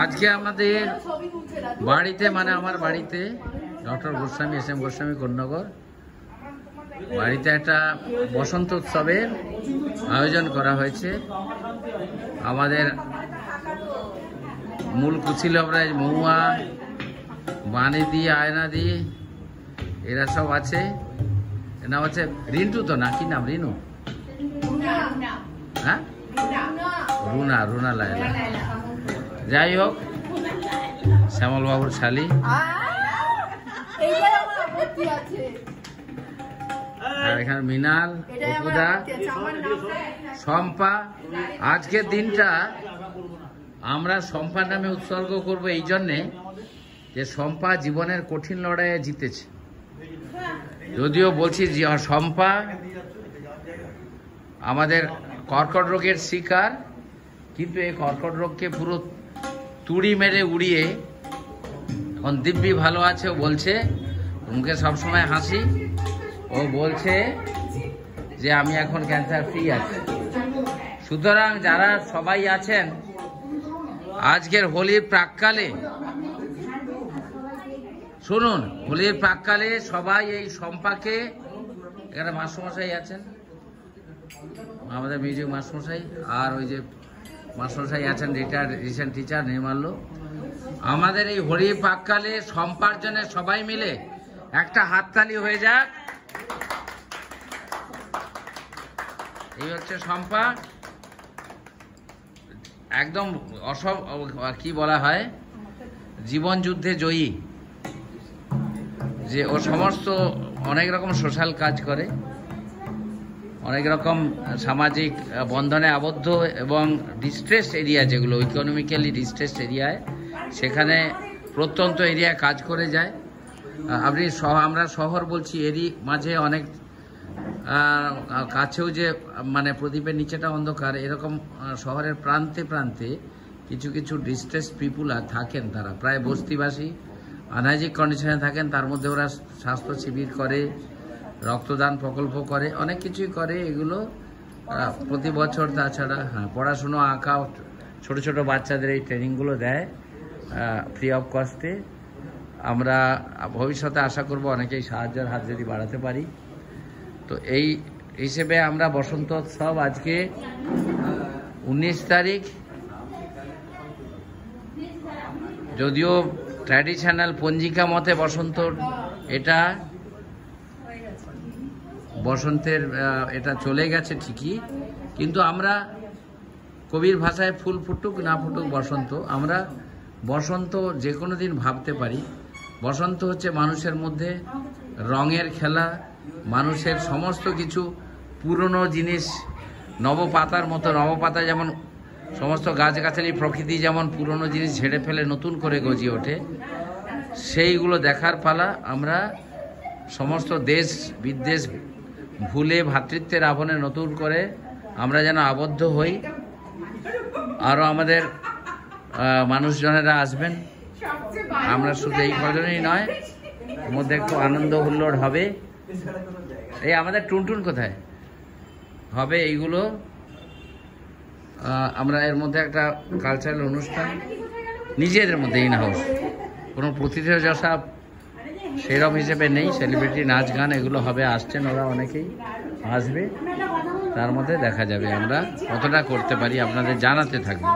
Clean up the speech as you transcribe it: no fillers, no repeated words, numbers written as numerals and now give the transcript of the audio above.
আজকে আমাদের বাড়িতে মানে আমার বাড়িতে doctor Goswami S M Goswami Konnagar বাড়িতে একটা বসন্ত উৎসবের আয়োজন করা হয়েছে। আমাদের মূল কুচিলবরাজ মহুয়া বানিদি আয়নাদি এরা সব আছে। এর নাম হচ্ছে রিন্টু, তো না কি নাম? রিনু? হ্যাঁ, রুনা, রুনা লায়লা। যাই হোক, শ্যামল বাবুর শালি আর এখানে মিনাল, অপুদা, শম্পা। আজকের দিনটা আমরা শম্পার নামে উৎসর্গ করব এই জন্যে যে শম্পা জীবনের কঠিন লড়াইয়ে জিতেছে। যদিও বলছি যে শম্পা আমাদের কর্কট রোগের শিকার, কিন্তু এই কর্কট রোগকে পুরো তুড়ি মেরে উড়িয়ে এখন দিব্যি ভালো আছে। ও বলছে, মুখে সবসময় হাসি, ও বলছে যে আমি এখন ক্যান্সার ফ্রি আছি। সুতরাং যারা সবাই আছেন আজকের হোলির প্রাককালে, শুনুন, হোলির প্রাককালে সবাই এই শম্পাকে, এখানে মাস্টারমশাই আছেন, আমাদের মিউজিক মাস্টারমশাই, আর ওই যে মাস্টারমশাই আছেন রিটায়ার্ড রিসেন্ট টিচার নির্মাল্য। আমাদের এই হোলির প্রাককালে শম্পার জন্য সবাই মিলে একটা হাততালি হয়ে যাক। এই হচ্ছে শম্পা, একদম কি বলা হয়, জীবন যুদ্ধে জয়ী। যে ও সমস্ত অনেক রকম সোশ্যাল কাজ করে, অনেক রকম সামাজিক বন্ধনে আবদ্ধ এবং ডিস্ট্রেস এরিয়া, যেগুলো ইকোনমিক্যালি ডিস্ট্রেস এরিয়ায়, সেখানে প্রত্যন্ত এরিয়ায় কাজ করে যায়। আপনি আমরা শহর বলছি, এরই মাঝে অনেক কাছেও যে মানে প্রদীপের নিচেটা অন্ধকার, এরকম শহরের প্রান্তে প্রান্তে কিছু কিছু ডিস্ট্রেস পিপুল থাকেন, তারা প্রায় বস্তিবাসী, আনহাইজিক কন্ডিশনে থাকেন। তার মধ্যে ওরা স্বাস্থ্য শিবির করে, রক্তদান প্রকল্প করে, অনেক কিছুই করে। এগুলো প্রতি বছর, তাছাড়া পড়াশুনো, আঁকা, ছোট ছোট বাচ্চাদের এই ট্রেনিংগুলো দেয় ফ্রি অফ কস্টে। আমরা ভবিষ্যতে আশা করব অনেকেই সাহায্যের হাত যদি বাড়াতে পারি। তো এই হিসেবে আমরা বসন্ত উৎসব আজকে 19 তারিখ, যদিও ট্র্যাডিশনাল পঞ্জিকা মতে বসন্ত, এটা বসন্তের এটা চলে গেছে ঠিকই, কিন্তু আমরা কবির ভাষায় ফুল ফুটুক না ফুটুক বসন্ত, আমরা বসন্ত যে কোনো দিন ভাবতে পারি। বসন্ত হচ্ছে মানুষের মধ্যে রঙের খেলা, মানুষের সমস্ত কিছু পুরনো জিনিস নবপাতার মতো, নবপাতা যেমন সমস্ত গাছগাছালি প্রকৃতি যেমন পুরনো জিনিস ঝেড়ে ফেলে নতুন করে গজিয়ে ওঠে, সেইগুলো দেখার পালা। আমরা সমস্ত দেশ বিদেশ ভুলে ভ্রাতৃত্বের আবরণে নতুন করে আমরা যেন আবদ্ধ হই। আরও আমাদের মানুষজনেরা আসবেন, আমরা শুধু এই কজনই নয়, এর মধ্যে একটু আনন্দ হুল্লোড় হবে। এই আমাদের টুনটুন কোথায় হবে, এইগুলো আমরা এর মধ্যে একটা কালচারাল অনুষ্ঠান নিজেদের মধ্যে ইন হাউস, কোনো প্রতিষ্ঠা সেরকম হিসেবে নেই। সেলিব্রিটি নাচ গান এগুলো হবে, আসছেন ওরা, অনেকেই আসবে, তার মধ্যে দেখা যাবে আমরা কতটা করতে পারি, আপনাদের জানাতে থাকবো।